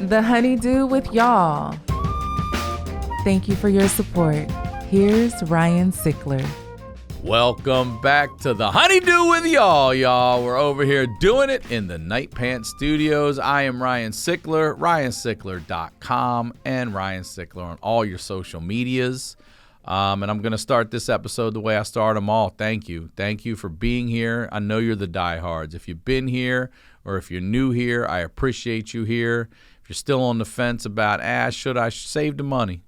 The Honeydew with y'all. Thank you for your support. Here's Ryan Sickler. Welcome back to the Honeydew with y'all. We're over here doing it in the NIGHTPANTS studios. I am Ryan Sickler, ryansickler.com, and Ryan Sickler on all your social medias. And I'm going to start this episode the way I start them all. Thank you. Thank you for being here. I know you're the diehards. If you've been here or if you're new here, I appreciate you here. If you're still on the fence about, should I save the money?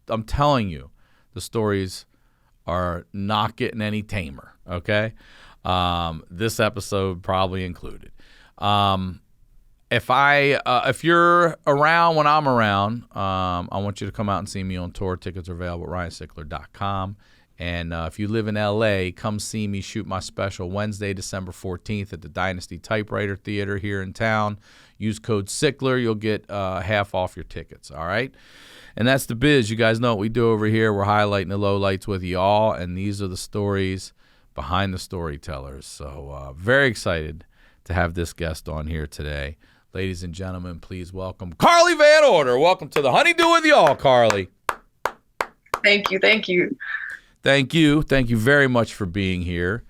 I'm telling you, the stories are not getting any tamer, okay? This episode probably included. If you're around when I'm around, I want you to come out and see me on tour. Tickets are available at ryansickler.com. And if you live in L.A., come see me shoot my special Wednesday, December 14th at the Dynasty Typewriter Theater here in town. Use code Sickler. You'll get half off your tickets, all right? And that's the biz. You guys know what we do over here. We're highlighting the lowlights with y'all, and these are the stories behind the storytellers. So very excited to have this guest on here today. Ladies and gentlemen, please welcome Carley VanOrder. Welcome to the Honeydew with y'all, Carley. Thank you. Thank you very much for being here.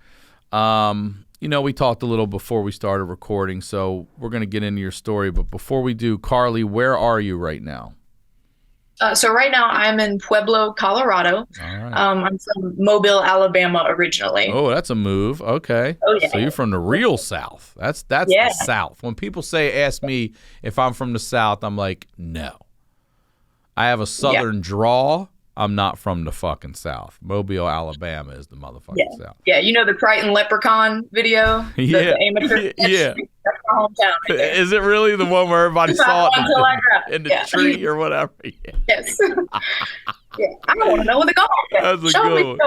We talked a little before we started recording, so we're going to get into your story. But before we do, Carley, where are you right now? So right now I'm in Pueblo, Colorado. All right. I'm from Mobile, Alabama originally. Oh, that's a move. Okay. Oh, yeah. So you're from the real South. That's yeah. The South. When people ask me if I'm from the South, I'm like, no. I have a Southern drawl. I'm not from the fucking South. Mobile, Alabama is the motherfucking South. Yeah, you know the Crichton Leprechaun video? The amateur? Yeah. That's my hometown. Right there. Is it really the one where everybody saw it in the tree or whatever? Yeah. Yes. Yeah. I don't want to know where they're going. That's a good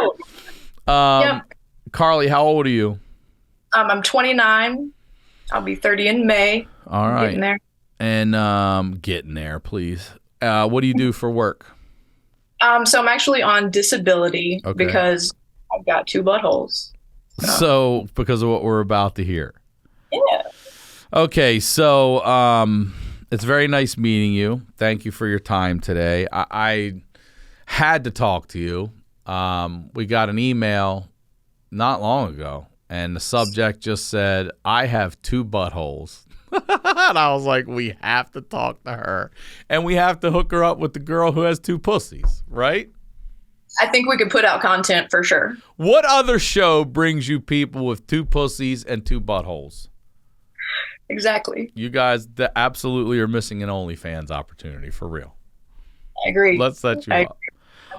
one. Yep. Carley, how old are you? I'm 29. I'll be 30 in May. All right. Getting there. And getting there, please. What do you do for work? So I'm actually on disability because I've got 2 buttholes. So because of what we're about to hear. Yeah. Okay, so it's very nice meeting you. Thank you for your time today. I had to talk to you. We got an email not long ago, and the subject just said, I have 2 buttholes. And I was like, we have to talk to her. And we have to hook her up with the girl who has 2 pussies, right? I think we could put out content for sure. What other show brings you people with 2 pussies and 2 buttholes? Exactly. You guys absolutely are missing an OnlyFans opportunity, for real. I agree. Let's set you up.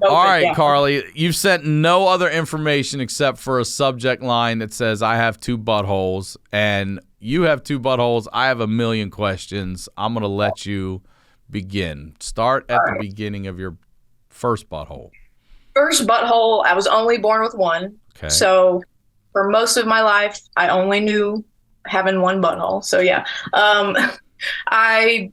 All right, Carley, you've sent no other information except for a subject line that says, I have 2 buttholes, and you have 2 buttholes. I have a million questions. I'm going to let you begin. Start at the beginning of your first butthole. First butthole, I was only born with one. Okay. So for most of my life, I only knew having one butthole. So yeah, I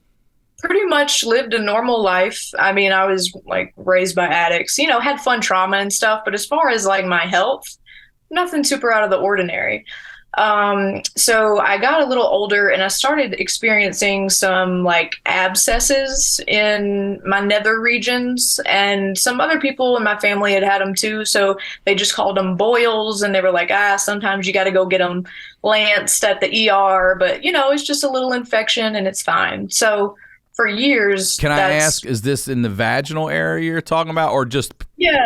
pretty much lived a normal life. I mean, I was like raised by addicts, had fun trauma and stuff. But as far as like my health, nothing super out of the ordinary. So I got a little older and I started experiencing some like abscesses in my nether regions, and some other people in my family had them too. So they just called them boils, and they were like, sometimes you got to go get them lanced at the ER, but it's just a little infection and it's fine. So for years. Can I ask, is this in the vaginal area you're talking about, or just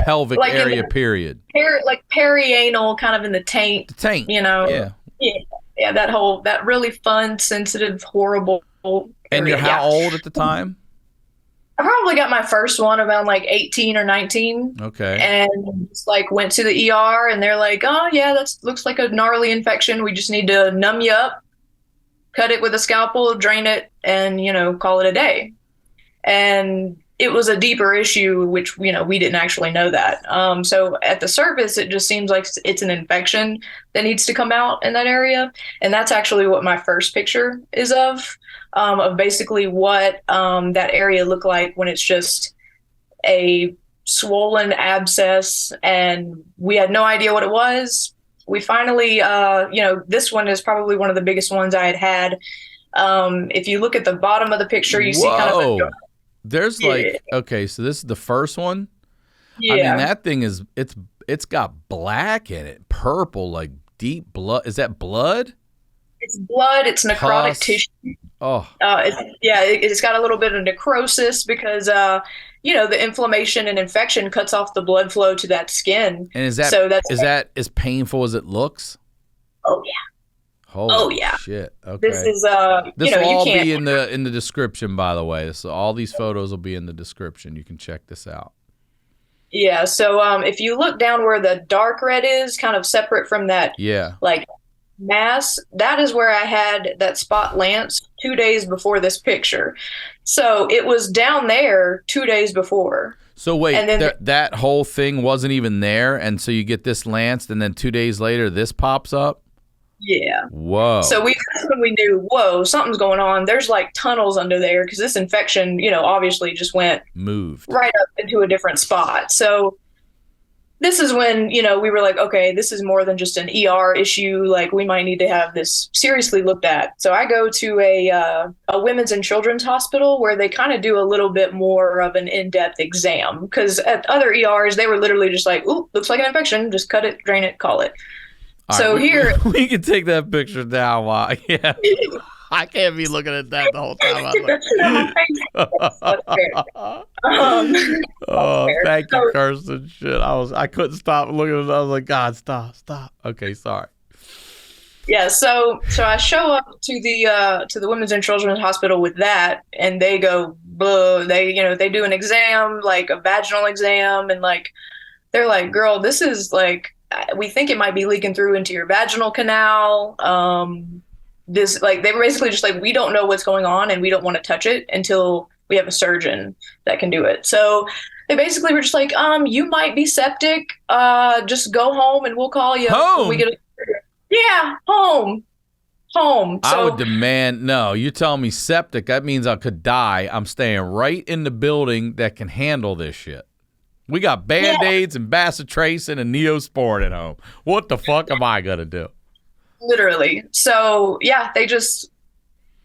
pelvic like area, period? Like perianal, kind of in the taint. The taint. Yeah. Yeah, that really fun, sensitive, horrible area. And you're how old at the time? I probably got my first one around like 18 or 19. Okay. And just like went to the ER, and they're like, oh yeah, that looks like a gnarly infection. We just need to numb you up, cut it with a scalpel, drain it, and, call it a day. And it was a deeper issue, which, we didn't actually know that. So at the surface, it just seems like it's an infection that needs to come out in that area. And that's actually what my first picture is of basically what that area looked like when it's just a swollen abscess, and we had no idea what it was. We finally, this one is probably one of the biggest ones I had. If you look at the bottom of the picture, you see kind of there's like, okay, so this is the first one. Yeah. I mean, that thing is, it's got black in it, purple, like deep blood. Is that blood? It's blood. It's necrotic Pus. tissue. Oh, It's got a little bit of necrosis because, the inflammation and infection cuts off the blood flow to that skin. and is that as painful as it looks? Oh yeah. Holy shit. Okay. This is this will all you can't be in the description, by the way. So all these photos will be in the description. You can check this out. Yeah, so if you look down where the dark red is, kind of separate from that like mass, that is where I had that spot lance 2 days before this picture. So it was down there 2 days before. So wait, and then that whole thing wasn't even there, and so you get this lanced, and then 2 days later this pops up? Yeah. Whoa. So that's when we knew, whoa, something's going on. There's like tunnels under there because this infection, obviously just moved right up into a different spot. So this is when, we were like, okay, this is more than just an ER issue. Like we might need to have this seriously looked at. So I go to a women's and children's hospital where they kind of do a little bit more of an in-depth exam because at other ERs, they were literally just like, ooh, looks like an infection. Just cut it, drain it, call it. So right, here we can take that picture down. While I can't be looking at that the whole time. Thank you, Kirsten. Shit, I couldn't stop looking at it. I was like, God, stop. Okay, sorry. Yeah, so I show up to the Women's and Children's Hospital with that, and they go, blah. They do an exam, like a vaginal exam, and like they're like, girl, this is like, we think it might be leaking through into your vaginal canal. This, like, they were basically just like, we don't know what's going on and we don't want to touch it until we have a surgeon that can do it. So they basically were just like, you might be septic. Just go home and we'll call you. Home? Home. So, I would demand, no, you're telling me septic. That means I could die. I'm staying right in the building that can handle this shit. We got Band-Aids and bacitracin and Neosporin at home. What the fuck am I going to do? Literally. So, yeah, they just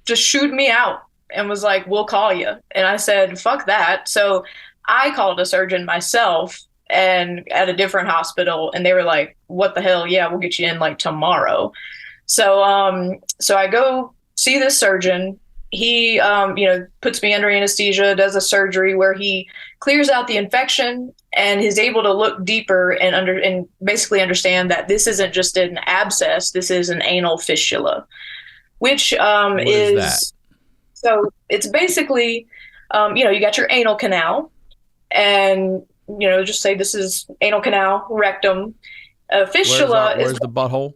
shooed me out and was like, we'll call you. And I said, fuck that. So I called a surgeon myself and at a different hospital. And they were like, what the hell? Yeah, we'll get you in like tomorrow. So, so I go see this surgeon. He, puts me under anesthesia, does a surgery where he clears out the infection and is able to look deeper and basically understand that this isn't just an abscess, this is an anal fistula, which is that? So it's basically, you got your anal canal and, just say this is anal canal, rectum, fistula. Where's the butthole?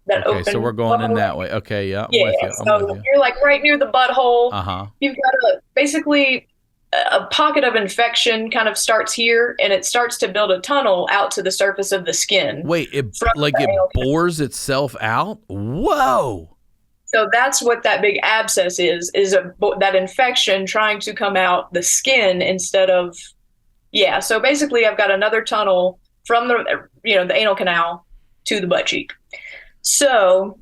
That okay, open so we're going butthole. in that way. Okay, yeah. Yeah, so you're like right near the butthole. Uh-huh. You've got basically a pocket of infection kind of starts here, and it starts to build a tunnel out to the surface of the skin. Wait, it bores itself out? Whoa! So that's what that big abscess is that infection trying to come out the skin instead of, So basically, I've got another tunnel from the anal canal to the butt cheek. So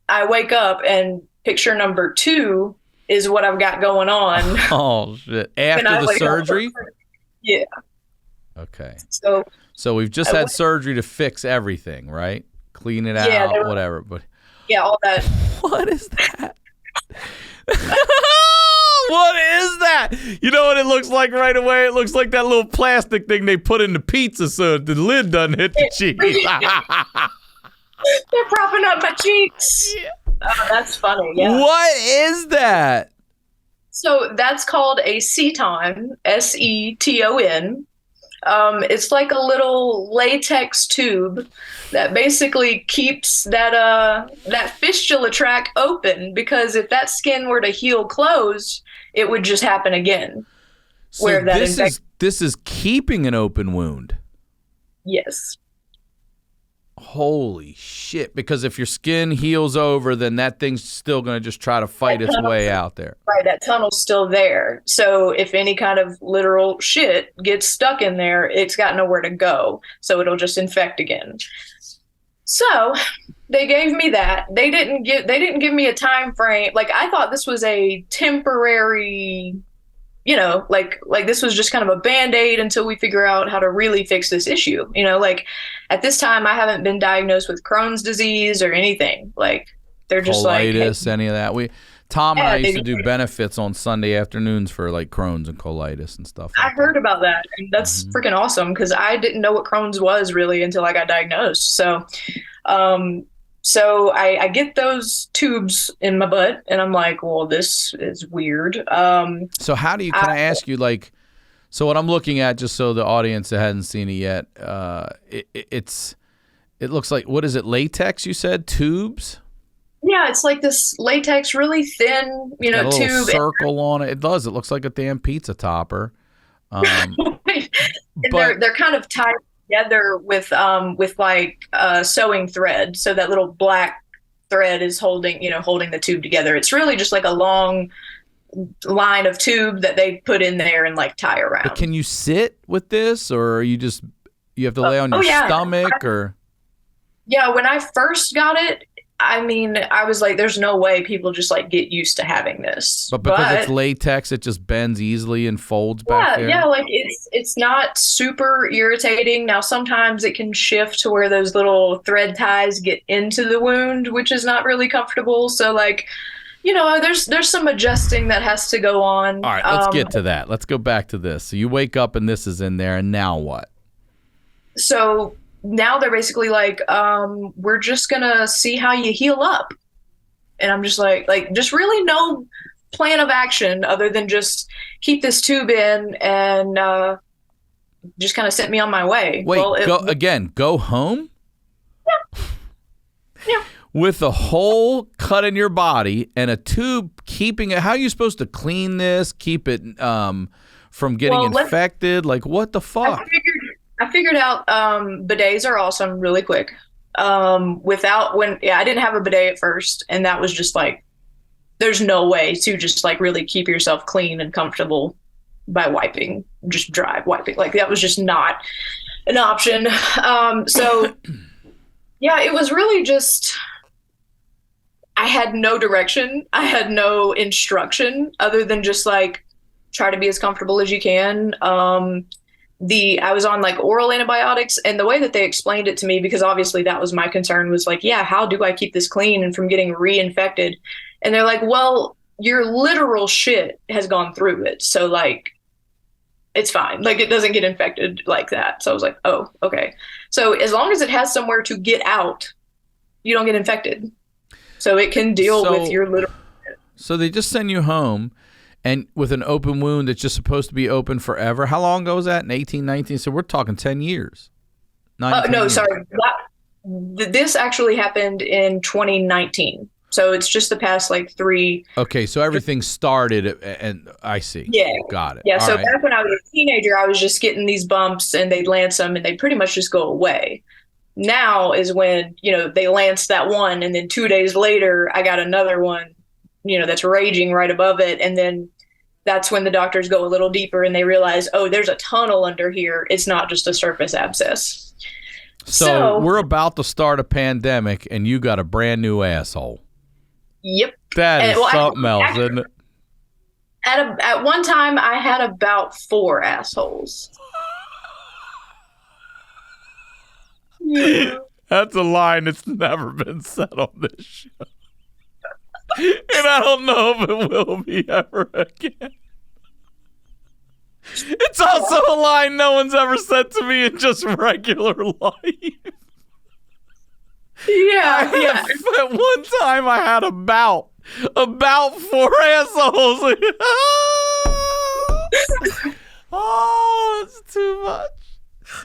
I wake up and picture number 2 is what I've got going on. Oh, shit. After the surgery? Yeah. Okay. So we've just had surgery to fix everything, right? Clean it out, whatever. But all that. What is that? What is that? You know what it looks like right away? It looks like that little plastic thing they put in the pizza so the lid doesn't hit the cheese. They're propping up my cheeks. Yeah. Oh, that's funny. Yeah. What is that? So that's called a seton, seton. It's like a little latex tube that basically keeps that fistula tract open, because if that skin were to heal closed, it would just happen again. So this is keeping an open wound. Yes. Holy shit. Because if your skin heals over, then that thing's still going to just try to fight its way out there. Right, that tunnel's still there. So if any kind of literal shit gets stuck in there, it's got nowhere to go. So it'll just infect again. So they gave me that. They didn't give me a time frame. Like, I thought this was a temporary, like this was just kind of a Band-Aid until we figure out how to really fix this issue. Like, at this time I haven't been diagnosed with Crohn's disease or anything. Like, they're just colitis, like, hey, any of that. Tom and I used to do benefits on Sunday afternoons for like Crohn's and colitis and stuff. I heard about that, and that's freaking awesome, because I didn't know what Crohn's was really until I got diagnosed. So, I get those tubes in my butt, and I'm like, well, this is weird. So how do you? Can I ask you, like, so what I'm looking at, just so the audience that hasn't seen it yet, it looks like, what is it? Latex? You said tubes. Yeah, it's like this latex, really thin, Got a little tube. circle on it. It does. It looks like a damn pizza topper. And they're kind of tied together with sewing thread. So that little black thread is holding the tube together. It's really just like a long line of tube that they put in there and like tie around. But can you sit with this, or you have to lay on your stomach, or? Yeah, when I first got it, I mean, I was like, there's no way people just like get used to having this. But because it's latex, it just bends easily and folds back there. Yeah, like it's not super irritating. Now, sometimes it can shift to where those little thread ties get into the wound, which is not really comfortable. So, like, there's some adjusting that has to go on. All right, let's get to that. Let's go back to this. So you wake up and this is in there, and now what? So now they're basically like, we're just gonna see how you heal up. And I'm just like just really no plan of action other than just keep this tube in and just kind of sent me on my way. Wait, go home? Yeah. With a hole cut in your body and a tube keeping it. How are you supposed to clean this, keep it from getting infected? Like, what the fuck? I figured out bidets are awesome really quick. I didn't have a bidet at first, and that was just like, there's no way to just like really keep yourself clean and comfortable by wiping, just dry wiping. Like, that was just not an option. So yeah, it was really just, I had no direction. I had no instruction other than just like, try to be as comfortable as you can. I was on like oral antibiotics, and the way that they explained it to me, because obviously that was my concern, was like, yeah, how do I keep this clean and from getting reinfected? And they're like, well, your literal shit has gone through it. So like, it's fine. Like, it doesn't get infected like that. So I was like, oh, okay. So as long as it has somewhere to get out, you don't get infected. So it can deal with your literal shit. So they just send you home. And with an open wound that's just supposed to be open forever. How long ago was that? In 1819? So we're talking 10 years. No, years. Sorry. This actually happened in 2019. So it's just the past like 3. Okay, so everything started, and I see. Yeah. Got it. Yeah, all so right. Back when I was a teenager, I was just getting these bumps, and they'd lance them, and they'd pretty much just go away. Now is when, they lanced that one, and then 2 days later, I got another one, that's raging right above it, and then that's when the doctors go a little deeper and they realize, oh, there's a tunnel under here. It's not just a surface abscess. So we're about to start a pandemic, and you got a brand new asshole. Yep. That is something else, isn't it? At one time, I had about 4 assholes. Yeah. That's a line that's never been said on this show. And I don't know if it will be ever again. It's also a line no one's ever said to me in just regular life. Yeah. At one time, I had about 4 assholes. Oh, it's too much.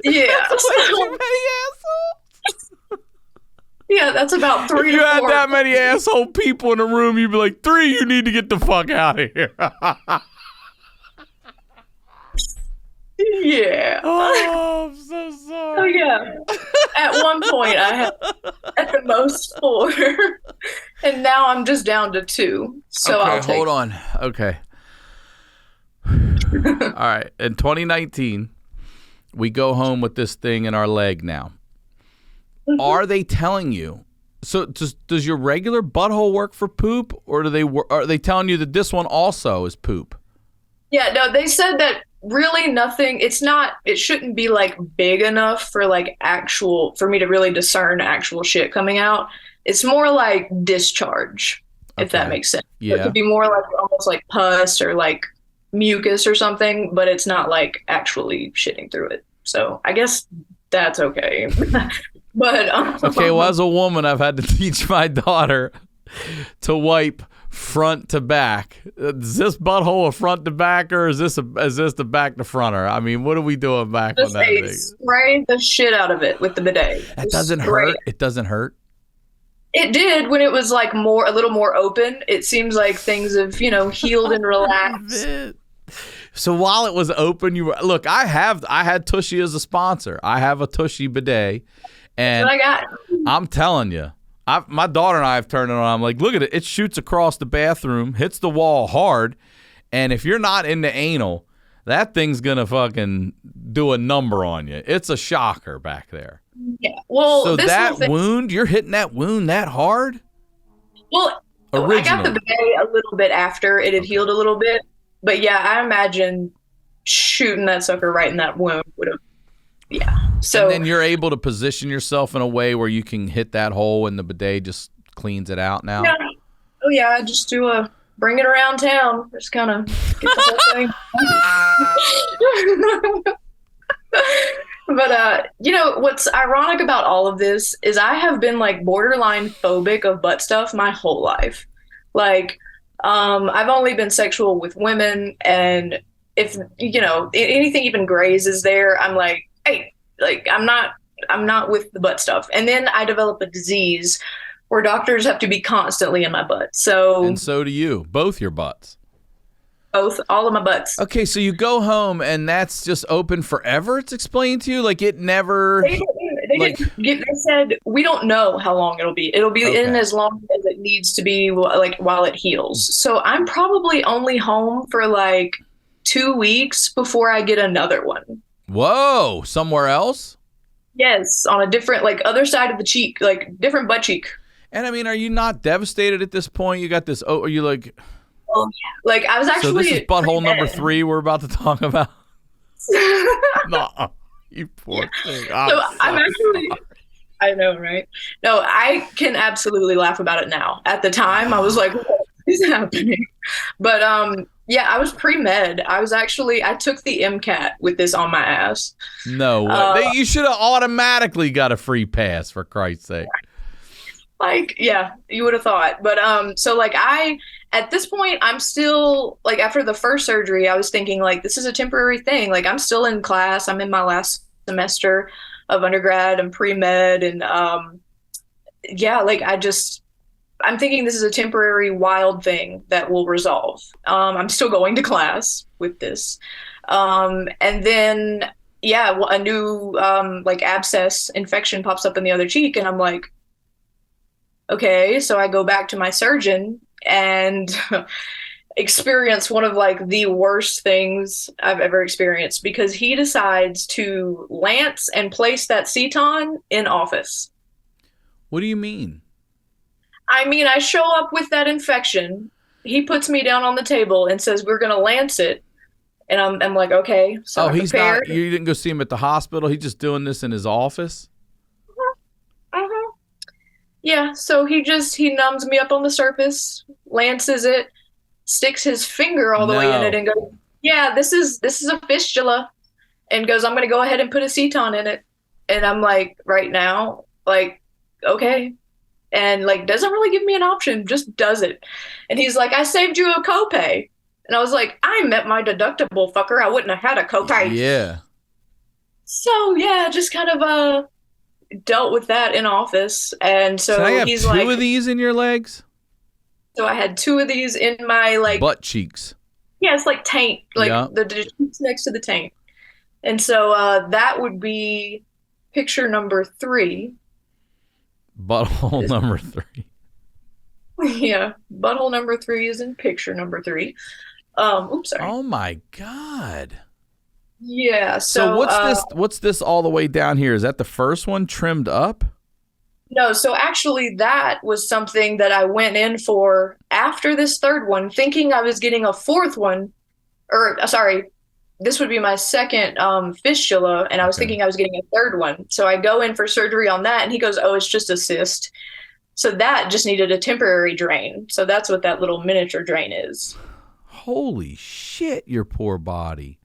Yeah. That's too many assholes. Yeah, that's about 3 if you to 4. had that many asshole people in a room, you'd be like, 3, you need to get the fuck out of here. Yeah. Oh, I'm so sorry. Oh, yeah. At one point, I had at the most 4. And now I'm just down to 2. So okay, I'll take... hold on. Okay. All right. In 2019, we go home with this thing in our leg now. are they telling you? So does your regular butthole work for poop, or are they telling you that this one also is poop? Yeah, no, they said that really nothing. It shouldn't be like big enough for like for me to really discern actual shit coming out. It's more like discharge, if that makes sense. Yeah. It could be more like almost like pus or like mucus or something, but it's not like actually shitting through it. So I guess that's okay. But okay, well, as a woman, I've had to teach my daughter to wipe front to back. Is this butthole a front to back, or is this the back to fronter? I mean, what are we doing back on that thing? Spray the shit out of it with the bidet. That doesn't hurt. It doesn't hurt. It did when it was like a little more open. It seems like things have, healed and relaxed. So while it was open, look. I had Tushy as a sponsor. I have a Tushy bidet, and that's what I got. I'm telling you, my daughter and I have turned it on. I'm like, look at it. It shoots across the bathroom, hits the wall hard, and if you're not into anal, that thing's gonna fucking do a number on you. It's a shocker back there. Yeah. Well, so that wound, you're hitting that wound that hard? Well, I got the bidet a little bit after it had healed a little bit. But yeah, I imagine shooting that sucker right in that wound would have, yeah. So and then you're able to position yourself in a way where you can hit that hole and the bidet just cleans it out now? Yeah. Oh yeah, I just do bring it around town. Just kind of get the whole thing. But what's ironic about all of this is I have been like borderline phobic of butt stuff my whole life. Like, I've only been sexual with women, and if anything even grazes there, I'm like, hey, like I'm not with the butt stuff. And then I develop a disease where doctors have to be constantly in my butt. And so do you, both your butts. All of my butts. Okay, so you go home and that's just open forever. It's explained to you, like it never. They said we don't know how long it'll be. It'll be in as long as it needs to be, like while it heals. So I'm probably only home for like 2 weeks before I get another one. Whoa, somewhere else? Yes, on a different, like other side of the cheek, like different butt cheek. And I mean, are you not devastated at this point? You got this. Oh, are you like? Oh yeah. Like I was actually. So this is butthole number 3 we're about to talk about. No. You poor thing. I'm actually, I know, right? No, I can absolutely laugh about it now. At the time, I was like, what is happening? But yeah, I was pre-med. I took the MCAT with this on my ass. No way. You should have automatically got a free pass, for Christ's sake. Like, yeah, you would have thought. But so like at this point, I'm still like after the first surgery, I was thinking like this is a temporary thing. Like I'm still in class. I'm in my last semester of undergrad and pre-med, and yeah, like I'm thinking this is a temporary wild thing that will resolve. I'm still going to class with this, and then yeah, a new like abscess infection pops up in the other cheek, and I'm like, okay, so I go back to my surgeon and experience one of like the worst things I've ever experienced, because he decides to lance and place that seton in office. What do you mean? I mean, I show up with that infection. He puts me down on the table and says, we're going to lance it. And I'm like, okay. So he's not, you didn't go see him at the hospital. He's just doing this in his office. Yeah, so he numbs me up on the surface, lances it, sticks his finger all the way in it, and goes, yeah, this is a fistula, and goes, I'm going to go ahead and put a seton in it. And I'm like, right now, like, okay. And like, doesn't really give me an option, just does it. And he's like, I saved you a copay. And I was like, I met my deductible, fucker. I wouldn't have had a copay. Yeah. So yeah, just kind of dealt with that in office. And so I have he's two like, of these in your legs? So I had 2 of these in my like butt cheeks. Yeah, it's like taint, like the cheeks next to the taint. And so that would be picture number 3. Butthole number 3. Yeah, butthole number 3 is in picture number 3. Oops, sorry. Oh my God. Yeah. So what's this all the way down here? Is that the first one trimmed up? No, so actually that was something that I went in for after this third one, thinking I was getting a fourth one, or sorry, this would be my second fistula, and I was Okay. thinking I was getting a third one. So I go in for surgery on that, and he goes, "Oh, it's just a cyst." So that just needed a temporary drain. So that's what that little miniature drain is. Holy shit, your poor body.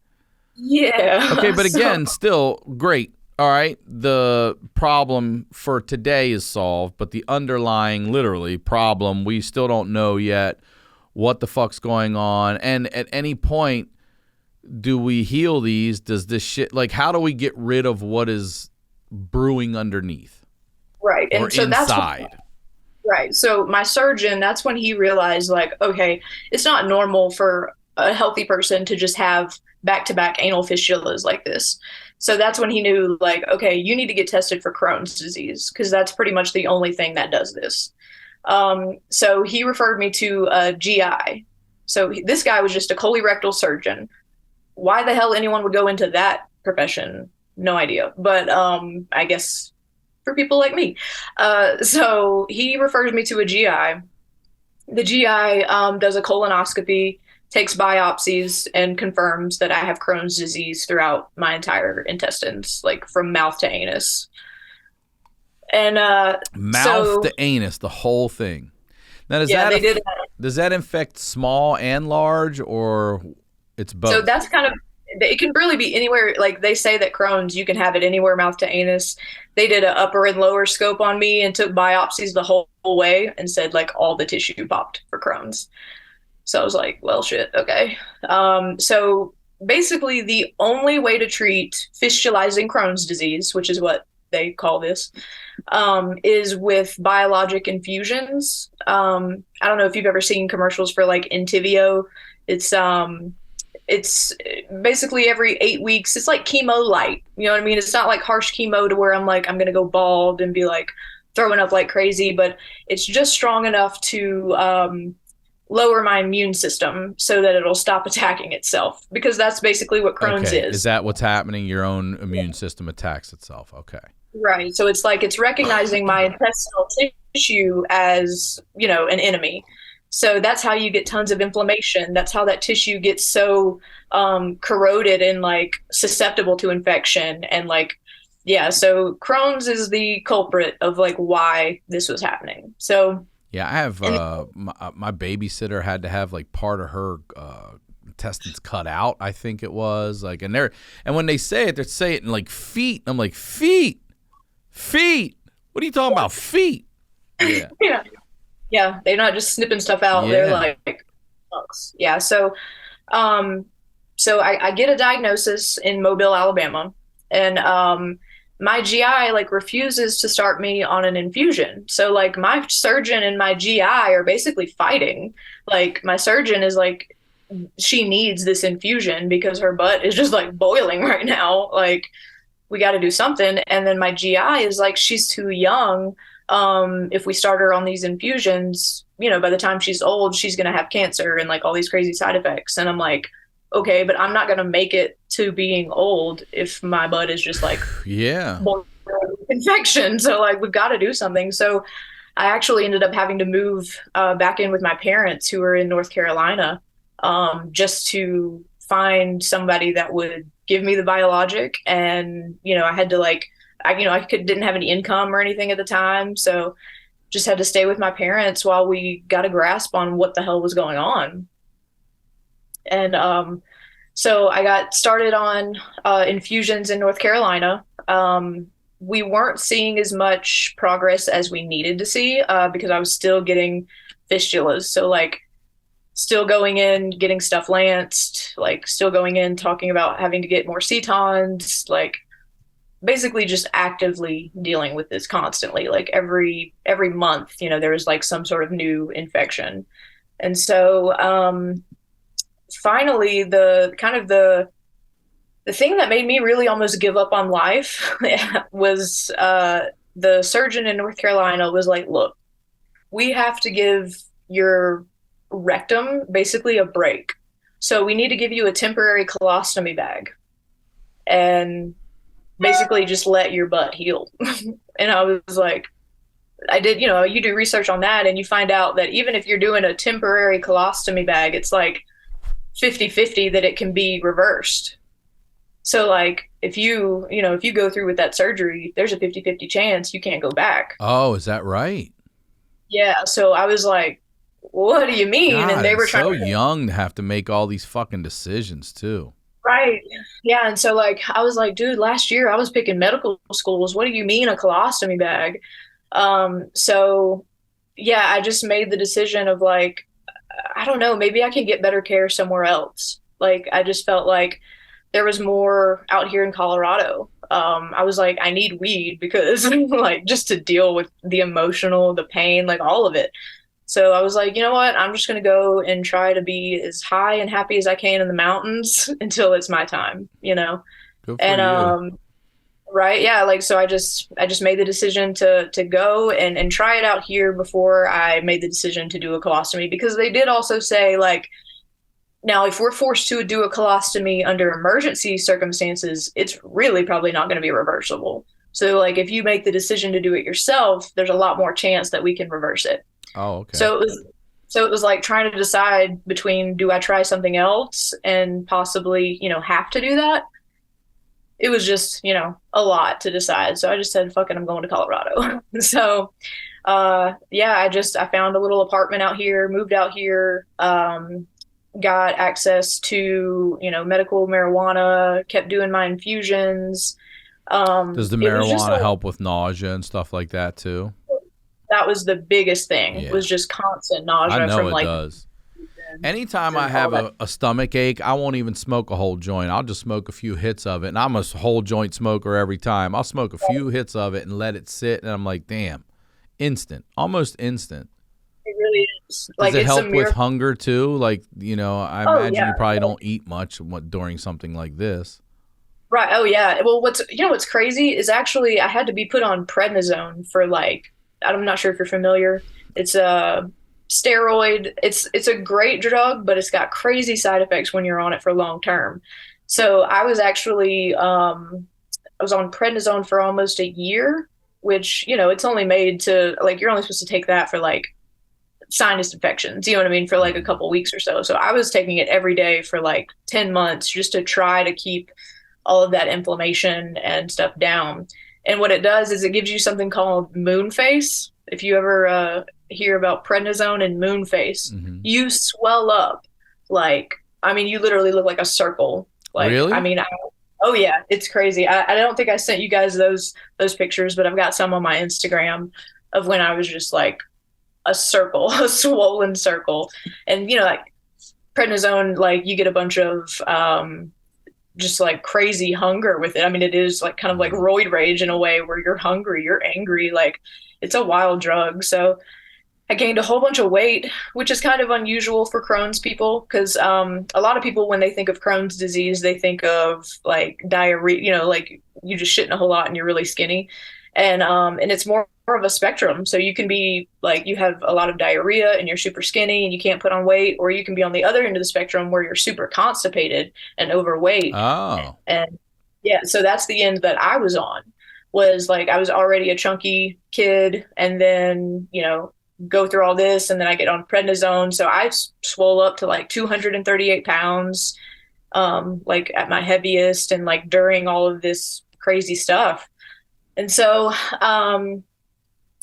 Okay, Yeah. but So again, still great. All right, the problem for today is solved, but the underlying, literally, problem, we still don't know yet what the fuck's going on. And at any point, do we heal these? Does this shit, like, how do we get rid of what is brewing underneath right. or And so that's inside? right. So my surgeon, that's when he realized, like, okay, it's not normal for a healthy person to just have back-to-back anal fistulas like this. So that's when he knew, like, okay, you need to get tested for Crohn's disease because that's pretty much the only thing that does this. So he referred me to a GI. So this guy was just a colorectal surgeon. Why the hell anyone would go into that profession? No idea. But I guess for people like me. So he refers me to a GI. The GI does a colonoscopy, takes biopsies, and confirms that I have Crohn's disease throughout my entire intestines, like from mouth to anus. And Mouth to anus, the whole thing. Now, yeah, they did. does that infect small and large, or it's both? So that's kind of, it can really be anywhere. Like they say that Crohn's, you can have it anywhere mouth to anus. They did an upper and lower scope on me and took biopsies the whole way and said like all the tissue popped for Crohn's. So I was like, well, shit, okay. So basically, the only way to treat fistulizing Crohn's disease, which is what they call this, is with biologic infusions. I don't know if you've ever seen commercials for like Entivio. It's basically every 8 weeks. It's like chemo light. You know what I mean? It's not like harsh chemo to where I'm like, I'm going to go bald and be like throwing up like crazy, but it's just strong enough to lower my immune system so that it'll stop attacking itself, because that's basically what Crohn's okay. is. Is that what's happening? Your own immune system attacks itself. Okay. Right. So it's like it's recognizing my intestinal tissue as, you know, an enemy. So that's how you get tons of inflammation. That's how that tissue gets so corroded and like susceptible to infection. And like, yeah, so Crohn's is the culprit of like why this was happening. So yeah, I have my babysitter had to have like part of her intestines cut out. I think it was like, and when they say it, they're saying it in like feet. I'm like, feet. What are you talking about, feet? Yeah. yeah. Yeah, they're not just snipping stuff out. Yeah. They're like chunks. Yeah. So I get a diagnosis in Mobile, Alabama, and my GI like refuses to start me on an infusion. So like my surgeon and my GI are basically fighting. Like my surgeon is like, she needs this infusion because her butt is just like boiling right now. Like we got to do something. And then my GI is like, she's too young. If we start her on these infusions, you know, by the time she's old, she's going to have cancer and like all these crazy side effects. And I'm like, okay, but I'm not going to make it to being old if my butt is just like, yeah, infection. So like, we've got to do something. So I actually ended up having to move back in with my parents who were in North Carolina, just to find somebody that would give me the biologic. And, you know, I had to like, didn't have any income or anything at the time. So just had to stay with my parents while we got a grasp on what the hell was going on. And so I got started on infusions in North Carolina. We weren't seeing as much progress as we needed to see because I was still getting fistulas. So like still going in, getting stuff lanced, like still going in, talking about having to get more cetons, like basically just actively dealing with this constantly. Like every month, you know, there was like some sort of new infection. And so finally the thing that made me really almost give up on life was the surgeon in North Carolina was like, look, we have to give your rectum basically a break. So we need to give you a temporary colostomy bag and basically just let your butt heal. And I was like, I did, you do research on that and you find out that even if you're doing a temporary colostomy bag, it's like 50-50 that it can be reversed. So like if if you go through with that surgery, there's a 50-50 chance you can't go back. Oh, is that right? Yeah. So I was like, what do you mean? God, and they were so trying young to have to make all these fucking decisions too. Right. Yeah. And so like I was like, dude, last year I was picking medical schools. What do you mean a colostomy bag? So yeah, I just made the decision of like, I don't know, maybe I can get better care somewhere else. Like I just felt like there was more out here in Colorado. I was like, I need weed because like just to deal with the emotional, the pain, like all of it. So I was like, you know what? I'm just going to go and try to be as high and happy as I can in the mountains until it's my time, Good for And you. right, yeah, like so I just made the decision to go and try it out here before I made the decision to do a colostomy, because they did also say like, now if we're forced to do a colostomy under emergency circumstances, it's really probably not going to be reversible. So like if you make the decision to do it yourself, there's a lot more chance that we can reverse it. Oh, okay. So it was like trying to decide between, do I try something else and possibly, have to do that? It was just, a lot to decide. So I just said, fuck it, I'm going to Colorado. So, yeah, I found a little apartment out here, moved out here, got access to, medical marijuana, kept doing my infusions. Does the marijuana help with nausea and stuff like that too? That was the biggest thing. Yeah. Was just constant nausea. I know from it like does. Anytime I have a stomach ache, I won't even smoke a whole joint. I'll just smoke a few hits of it. And I'm a whole joint smoker every time. I'll smoke a few hits of it and let it sit. And I'm like, damn, instant, almost instant. It really is. Does it help with hunger too? Like, I imagine you probably don't eat much during something like this. Right. Oh yeah. Well, what's crazy is actually I had to be put on prednisone for like, I'm not sure if you're familiar. It's a steroid. It's a great drug, but it's got crazy side effects when you're on it for long term. So I was actually I was on prednisone for almost a year, which it's only made to like you're only supposed to take that for like sinus infections. You know what I mean? For like a couple weeks or so. So I was taking it every day for like 10 months just to try to keep all of that inflammation and stuff down. And what it does is it gives you something called moon face. If you ever hear about prednisone and moon face, you swell up you literally look like a circle. Like, really? Oh yeah, it's crazy. I don't think I sent you guys those pictures, but I've got some on my Instagram of when I was just like a circle, a swollen circle. And like prednisone, like you get a bunch of just like crazy hunger with it. I mean, it is like kind of like roid rage in a way where you're hungry, you're angry, like it's a wild drug. So I gained a whole bunch of weight, which is kind of unusual for Crohn's people because a lot of people, when they think of Crohn's disease, they think of like diarrhea, like you just shitting a whole lot and you're really skinny. And it's more of a spectrum. So you can be like, you have a lot of diarrhea and you're super skinny and you can't put on weight, or you can be on the other end of the spectrum where you're super constipated and overweight. Oh. And yeah, so that's the end that I was on, was like, I was already a chunky kid and then, go through all this. And then I get on prednisone. So I swole up to like 238 pounds, like at my heaviest and like during all of this crazy stuff. And so,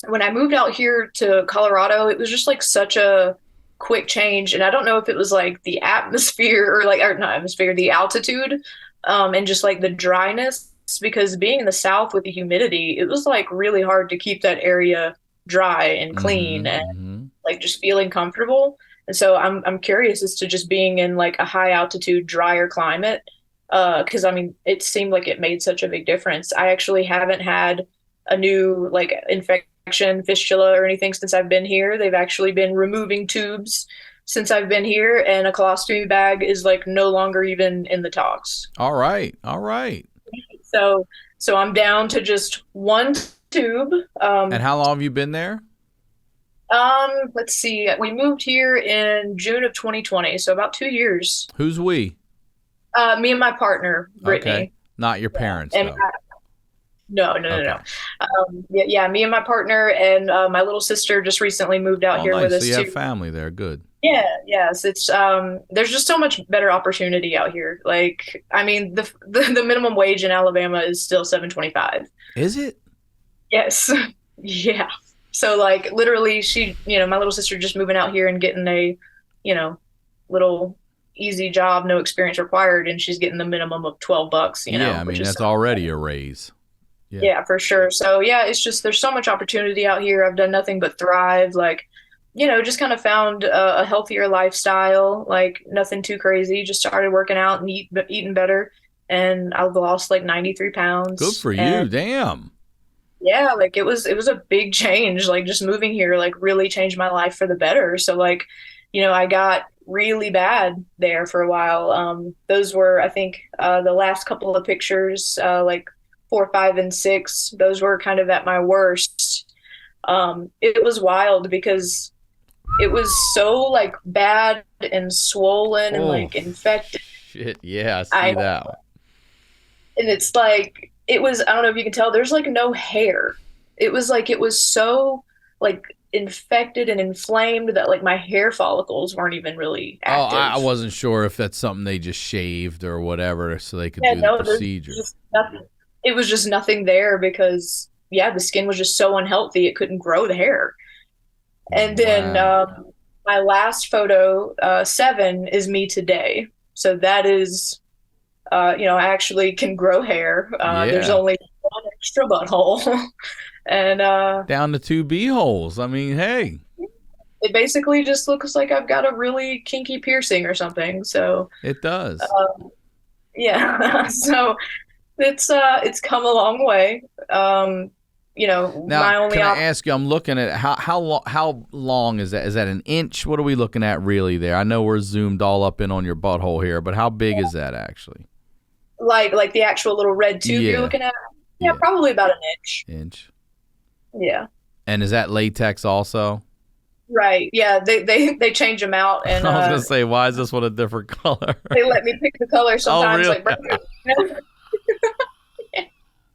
when I moved out here to Colorado, it was just like such a quick change. And I don't know if it was like the atmosphere or not atmosphere, the altitude, and just like the dryness, because being in the South with the humidity, it was like really hard to keep that area dry and clean and like just feeling comfortable. And so I'm curious as to just being in like a high altitude, drier climate. Cause it seemed like it made such a big difference. I actually haven't had a new like infection, fistula or anything since I've been here. They've actually been removing tubes since I've been here, and a colostomy bag is like no longer even in the talks. All right. So I'm down to just one tube. And how long have you been there? Let's see. We moved here in June of 2020, so about 2 years. Who's we? Me and my partner, Brittany. Okay. Not your parents, and though. No. Yeah, me and my partner and my little sister just recently moved out Oh, here nice. with us So you too. have family there. Good. Yeah, yes, it's there's just so much better opportunity out here. Like, I mean, the minimum wage in Alabama is still 7.25. Is it? Yes. Yeah. So like literally my little sister just moving out here and getting a, you know, little easy job, no experience required, and she's getting the minimum of $12, Yeah, I which mean, is that's already a raise. yeah, for sure. So yeah, it's just there's so much opportunity out here. I've done nothing but thrive. Like, just kind of found a healthier lifestyle. Like nothing too crazy. Just started working out and eating better, and I've lost like 93 pounds. Good for you. And Damn. yeah, like it was a big change. Like just moving here, like really changed my life for the better. So like, I got really bad there for a while. Those were, I think, the last couple of pictures, like 4, 5, and 6. Those were kind of at my worst. It was wild because it was so like bad and swollen and like infected. Shit, yeah, I see that one. And it's like I don't know if you can tell, there's like no hair. It was so like infected and inflamed that like my hair follicles weren't even really active. Oh, I wasn't sure if that's something they just shaved or whatever so they could do the procedure. It was just nothing there because the skin was just so unhealthy it couldn't grow the hair. And then my last photo, 7, is me today. So that is I actually can grow hair. There's only one extra butthole. And down to 2 b-holes. I mean, hey. It basically just looks like I've got a really kinky piercing or something. So it does. Yeah. So it's come a long way. Now, my only can I ask you? I'm looking at how long is that? Is that an inch? What are we looking at really there? I know we're zoomed all up in on your butthole here, but how big is that actually? Like the actual little red tube you're looking at? Yeah, probably about an inch. Yeah. And is that latex also? Right. Yeah. They change them out. And I was gonna say, why is this one a different color? They let me pick the color sometimes. Oh, really?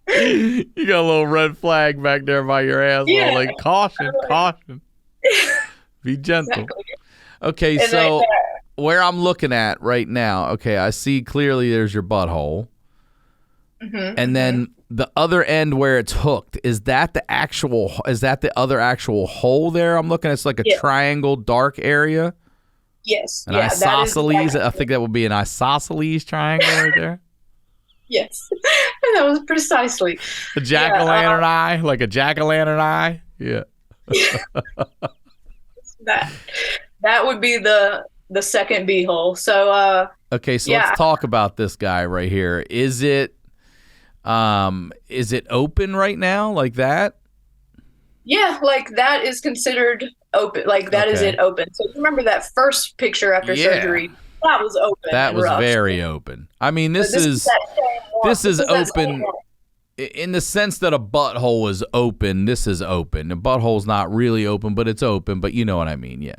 You got a little red flag back there by your asshole. Yeah. Like, caution. Be gentle. Exactly. Okay, and so where I'm looking at right now, okay, I see clearly there's your butthole. Mm-hmm, and then the other end where it's hooked, is that the other actual hole there? I'm looking at, it's like a triangle dark area. Yes. An isosceles. I think that would be an isosceles triangle right there. Yes. That was precisely. A jack-o'-lantern eye? Like a jack-o'-lantern eye? Yeah. That would be the second b-hole. So okay, so let's talk about this guy right here. Is it open right now like that? Yeah, like that is considered open. Like that is it open. So remember that first picture after surgery? That was open. That was very open. I mean, this is open in the sense that a butthole is open. This is open. The butthole's not really open, but it's open. But you know what I mean? Yeah,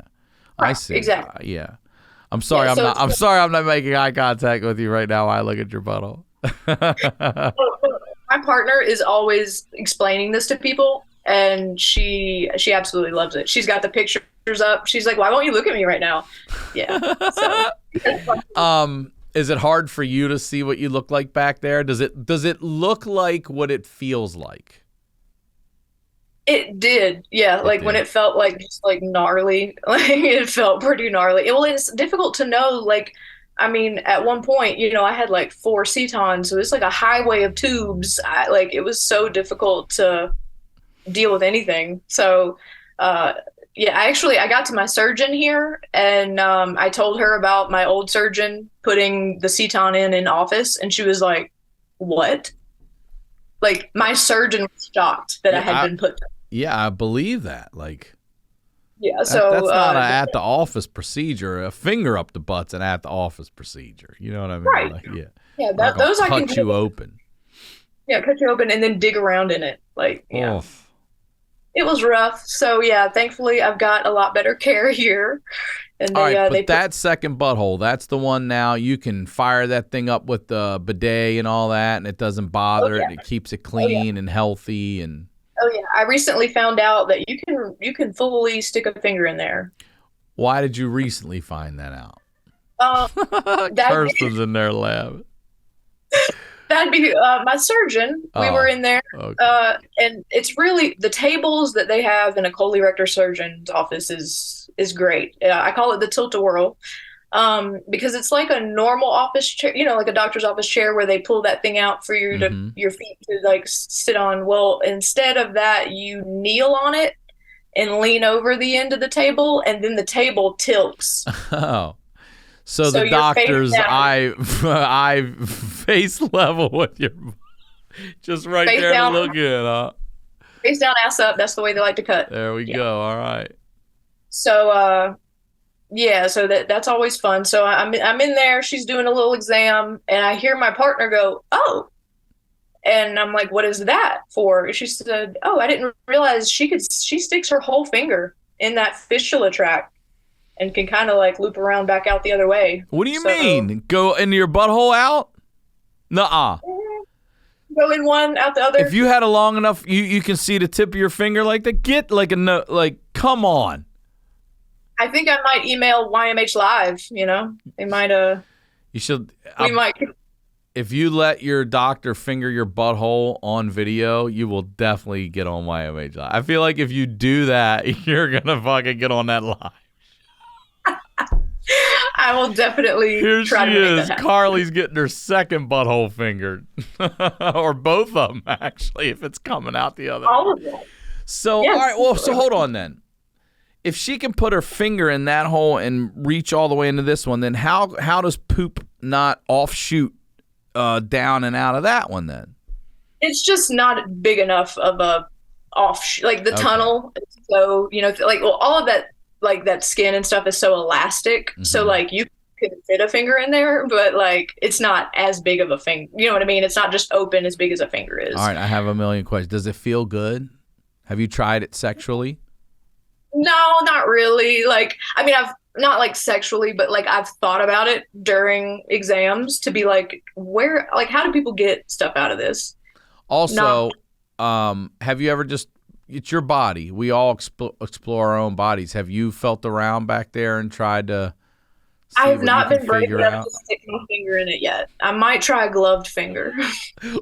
right, I see. Exactly. Yeah. I'm sorry. I'm sorry. I'm not making eye contact with you right now while I look at your butthole. My partner is always explaining this to people, and she absolutely loves it. She's got the pictures up. She's like, "Why won't you look at me right now?" Yeah. So. Is it hard for you to see what you look like back there? Does it look like what it feels like? It did, yeah. When it felt like just like gnarly, like it felt pretty gnarly. Well, it's difficult to know. Like, I mean, at one point, I had like 4 setons, so it's like a highway of tubes. It was so difficult to deal with anything. So, I got to my surgeon here, and I told her about my old surgeon putting the seton in office, and she was like, "What?" Like, my surgeon was shocked that I had been put there. Yeah, I believe that. So that's not an at the office procedure. A finger up the butt's an at the office procedure. You know what I mean? Right. Those I can cut you open. Yeah, cut you open and then dig around in it. it was rough. So yeah, thankfully I've got a lot better care here. And All right, but they that second butthole, that's the one now you can fire that thing up with the bidet and all that, and it doesn't bother it. It keeps it clean and healthy. And oh yeah, I recently found out that you can fully stick a finger in there. why did you recently find that out? That'd Kirsten's in their lab. be my surgeon. We were in there, Okay. and it's really the tables that they have in a colorectal surgeon's office is great. I call it the tilt-a-whirl, because it's like a normal office chair, like a doctor's office chair where they pull that thing out for you to your feet to like sit on. Well, instead of that, you kneel on it and lean over the end of the table, and then the table tilts. Oh. So the you're doctor's face down. eye face level with your just right Face there down. looking, huh? Face down, ass up. That's the way they like to cut. There we go. All right. So yeah, so that's always fun. So I'm in there, she's doing a little exam, and I hear my partner go, "Oh." And I'm like, "What is that for?" She said, "Oh, I didn't realize she sticks her whole finger in that fistula tract and can kind of like loop around back out the other way." What do you mean? Go into your butthole out? Nuh-uh. Go in one, out the other. If you had a long enough, you can see the tip of your finger like that. Get like come on. I think I might email YMH Live, They might You should. we might If you let your doctor finger your butthole on video, you will definitely get on YMH Live. I feel like if you do that, you're gonna fucking get on that live. I will definitely Here try she to make is. that happen. Carly's getting her second butthole fingered, or both of them actually, if it's coming out the other. All of them. So Yes. all right, well, so hold on then. If she can put her finger in that hole and reach all the way into this one, then how does poop not offshoot down and out of that one then? It's just not big enough of a like the tunnel. So, all of that, like that skin and stuff is so elastic. So like you could fit a finger in there, but like it's not as big of a finger. You know what I mean? It's not just open as big as a finger is. All right, I have a million questions. Does it feel good? Have you tried it sexually? No, not really. Like, I mean, I've not like sexually, but like I've thought about it during exams to be like, how do people get stuff out of this? Also, have you ever it's your body. We all explore our own bodies. Have you felt around back there and tried to see I've what not you been can brave figure enough out? to stick my finger in it yet. I might try a gloved finger.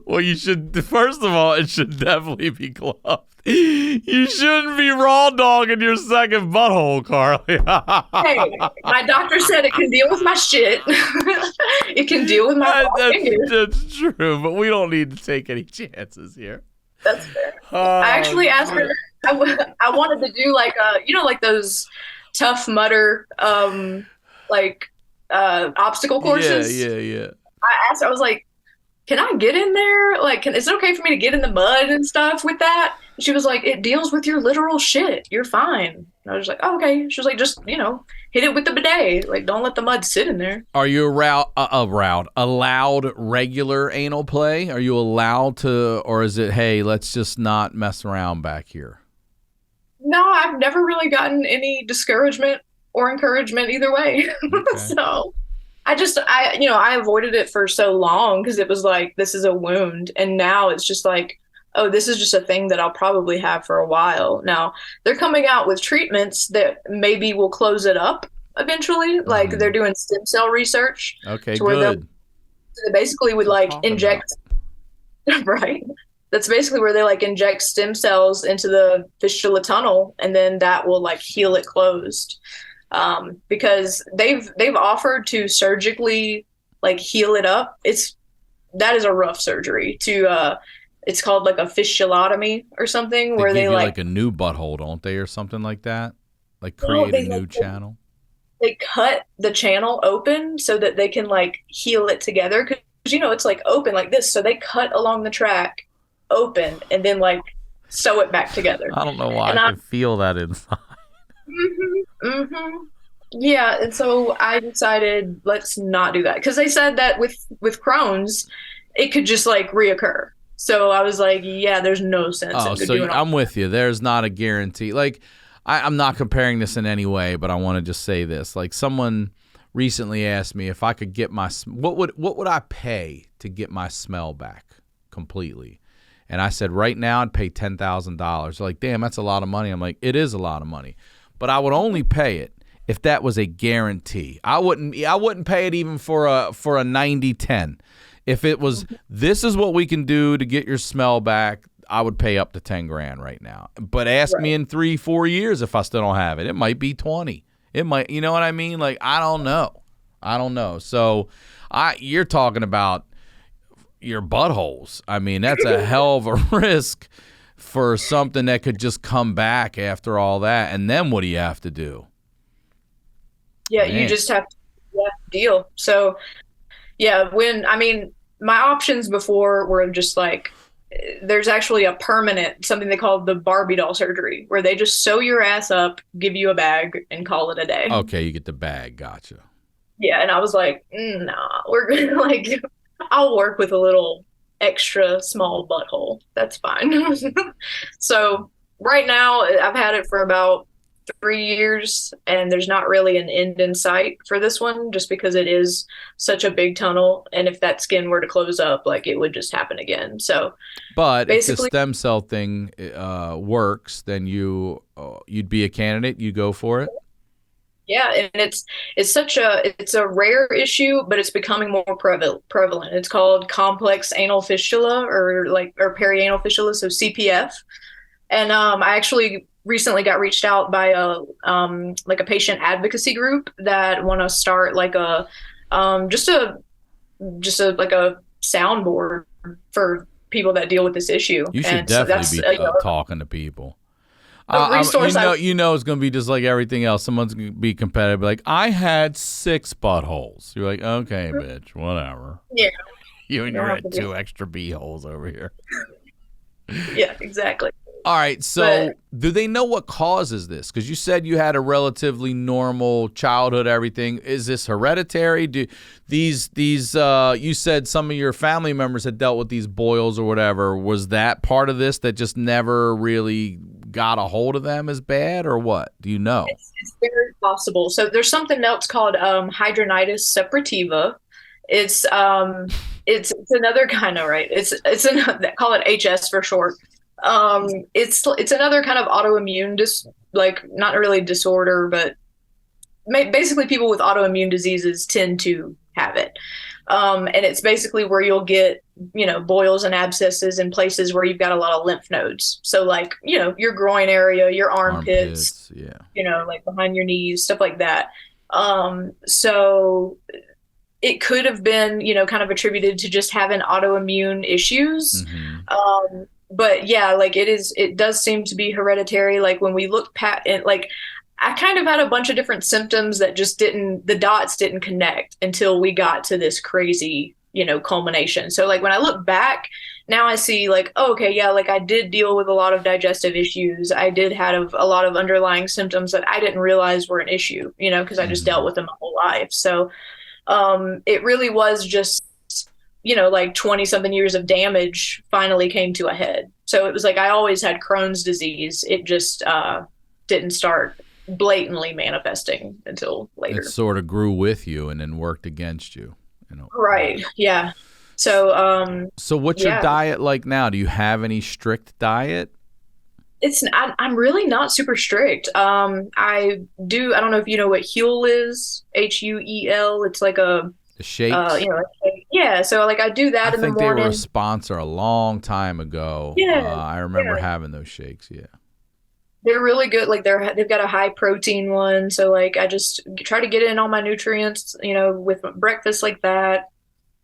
Well, you should, first of all, it should definitely be gloved. You shouldn't be raw dogging your second butthole, Carly. Hey, my doctor said it can deal with my shit. It can deal with my raw fingers. That's true, but we don't need to take any chances here. That's fair. I actually asked her. I wanted to do like like those Tough Mudder obstacle courses. Yeah. I asked her, I was like, "Can I get in there? Like, is it okay for me to get in the mud and stuff with that?" And she was like, "It deals with your literal shit. You're fine." And I was like, "Oh, okay." She was like, "Just, hit it with the bidet. Like, don't let the mud sit in there." Are you allowed regular anal play? Are you allowed to, or is it, hey, let's just not mess around back here? No, I've never really gotten any discouragement or encouragement either way. Okay. So I avoided it for so long because it was like, this is a wound. And now it's just like, oh, this is just a thing that I'll probably have for a while. Now they're coming out with treatments that maybe will close it up eventually. Like they're doing stem cell research. Okay, to where good. they basically would like Talking inject, right? That's basically where they like inject stem cells into the fistula tunnel, and then that will like heal it closed. Because they've offered to surgically like heal it up. That is a rough surgery to it's called like a fistulotomy or something, where give they you like a new butthole, don't they, or something like that? Like create a new channel. They cut the channel open so that they can like heal it together, because it's like open like this, so they cut along the track open and then like sew it back together. I don't know why I can feel that inside. Yeah, and so I decided let's not do that, because they said that with Crohn's it could just like reoccur. So I was like, yeah, there's no sense Oh, in so doing all I'm with you. There's not a guarantee. Like, I'm not comparing this in any way, but I want to just say this. Like, someone recently asked me if I could get what would I pay to get my smell back completely? And I said, right now I'd pay $10,000. Like, damn, that's a lot of money. I'm like, it is a lot of money, but I would only pay it if that was a guarantee. I wouldn't pay it even for a 90-10. If it was, this is what we can do to get your smell back, I would pay up to 10 grand right now. But ask me in 3-4 years if I still don't have it. It might be 20. It might, you know what I mean? Like, I don't know. So you're talking about your buttholes. I mean, that's a hell of a risk for something that could just come back after all that. And then what do you have to do? Yeah, Man. you just have to deal. So yeah, my options before were just like, there's actually a permanent, something they call the Barbie doll surgery, where they just sew your ass up, give you a bag, and call it a day. Okay, you get the bag. Gotcha. Yeah, and I was like, nah, we're gonna like, I'll work with a little extra small butthole. That's fine. So right now, I've had it for about 3 years, and there's not really an end in sight for this one, just because it is such a big tunnel, and if that skin were to close up, like, it would just happen again. So but if the stem cell thing works, then you'd be a candidate. You go for it. Yeah, and it's a rare issue, but it's becoming more prevalent. It's called complex anal fistula, or perianal fistula, so CPF. And I actually recently got reached out by a patient advocacy group that want to start like a soundboard for people that deal with this issue. You should definitely be talking to people. It's going to be just like everything else. Someone's going to be competitive, like, I had 6 buttholes. You're like, okay, bitch, whatever. Yeah. You and your 2 extra bee holes over here. Yeah, exactly. All right, so do they know what causes this? Because you said you had a relatively normal childhood, everything. Is this hereditary? Do these you said some of your family members had dealt with these boils or whatever. Was that part of this that just never really got a hold of them as bad, or what? Do you know? It's very possible. So there's something else called hidradenitis suppurativa. It's another kind of, right? They call it HS for short. It's another kind of autoimmune not really disorder, but basically people with autoimmune diseases tend to have it. And it's basically where you'll get, boils and abscesses in places where you've got a lot of lymph nodes. So like, your groin area, your armpits, yeah. Like behind your knees, stuff like that. So it could have been, kind of attributed to just having autoimmune issues. Mm-hmm. But yeah, like it does seem to be hereditary. Like when we look I kind of had a bunch of different symptoms that just the dots didn't connect until we got to this crazy, culmination. So like when I look back now, I see like, oh, okay, yeah, like I did deal with a lot of digestive issues. I did have a lot of underlying symptoms that I didn't realize were an issue, because I just dealt with them my whole life. So it really was just, like 20 something years of damage finally came to a head. So it was like I always had Crohn's disease. It just didn't start blatantly manifesting until later. It sort of grew with you and then worked against you. Right. Yeah. So so what's your diet like now? Do you have any strict diet? I'm really not super strict. I don't know if you know what Huel is, HUEL. It's like the shakes. Yeah. So like I do that in the morning. I think they were a sponsor a long time ago. Yeah. I remember having those shakes. Yeah. They're really good. Like they've got a high protein one. So like I just try to get in all my nutrients, with breakfast like that.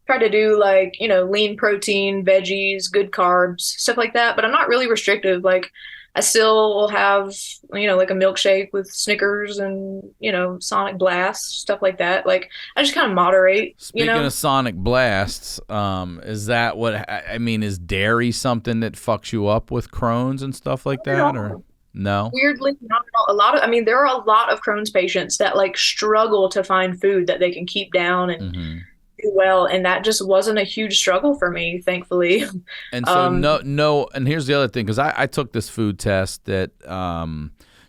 Try to do like, lean protein, veggies, good carbs, stuff like that. But I'm not really restrictive. Like I still will have, like a milkshake with Snickers and, Sonic Blasts, stuff like that. Like I just kind of moderate. Speaking of Sonic Blasts, is that is dairy something that fucks you up with Crohn's and stuff like that? Or no? Weirdly, not at all. There are a lot of Crohn's patients that like struggle to find food that they can keep down and do well, and that just wasn't a huge struggle for me, thankfully. And so no, and here's the other thing, because I took this food test that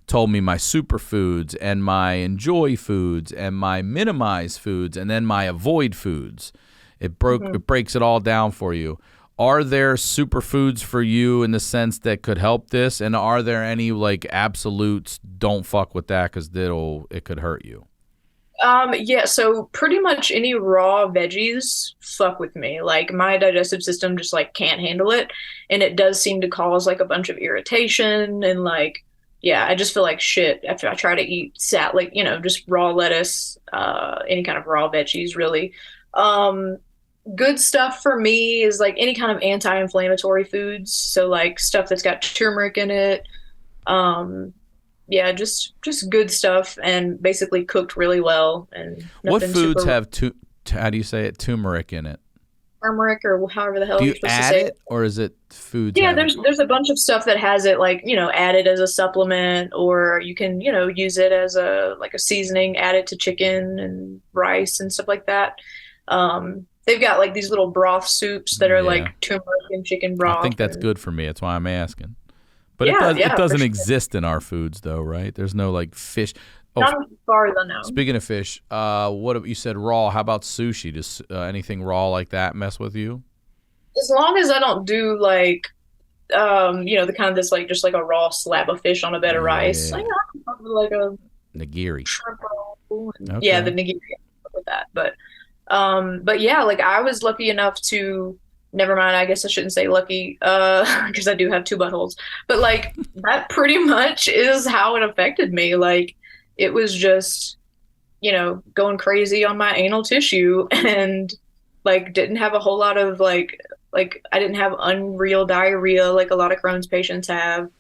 told me my superfoods and my enjoy foods and my minimize foods and then my avoid foods. It breaks it all down for you. Are there superfoods for you in the sense that could help this? And are there any like absolutes, don't fuck with that because it could hurt you? Yeah, so pretty much any raw veggies fuck with me. Like my digestive system just like can't handle it. And it does seem to cause like a bunch of irritation and like, yeah, I just feel like shit after I try to eat just raw lettuce, any kind of raw veggies really. Good stuff for me is like any kind of anti-inflammatory foods. So like stuff that's got turmeric in it. Yeah, just good stuff and basically cooked really well. And what foods have how do you say it? Turmeric in it? Turmeric or however the hell you're supposed to add say it, or is it food? Yeah, there's a bunch of stuff that has it like, added as a supplement, or you can, use it as a seasoning, add it to chicken and rice and stuff like that. They've got like these little broth soups that are like turmeric and chicken broth. I think that's good for me. That's why I'm asking. But it doesn't exist in our foods though, right? There's no like fish. Not as far as I know. Speaking of fish, what you said raw? How about sushi? Does anything raw like that mess with you? As long as I don't do like, the kind that's like just like a raw slab of fish on a bed of rice. I can probably like a nigiri. Shrimp roll. Okay. Yeah, the nigiri with that. But yeah, like I was lucky enough to. Never mind, I guess I shouldn't say lucky, because I do have 2 buttholes. But like that pretty much is how it affected me. Like it was just, going crazy on my anal tissue and like didn't have a whole lot of like I didn't have unreal diarrhea like a lot of Crohn's patients have.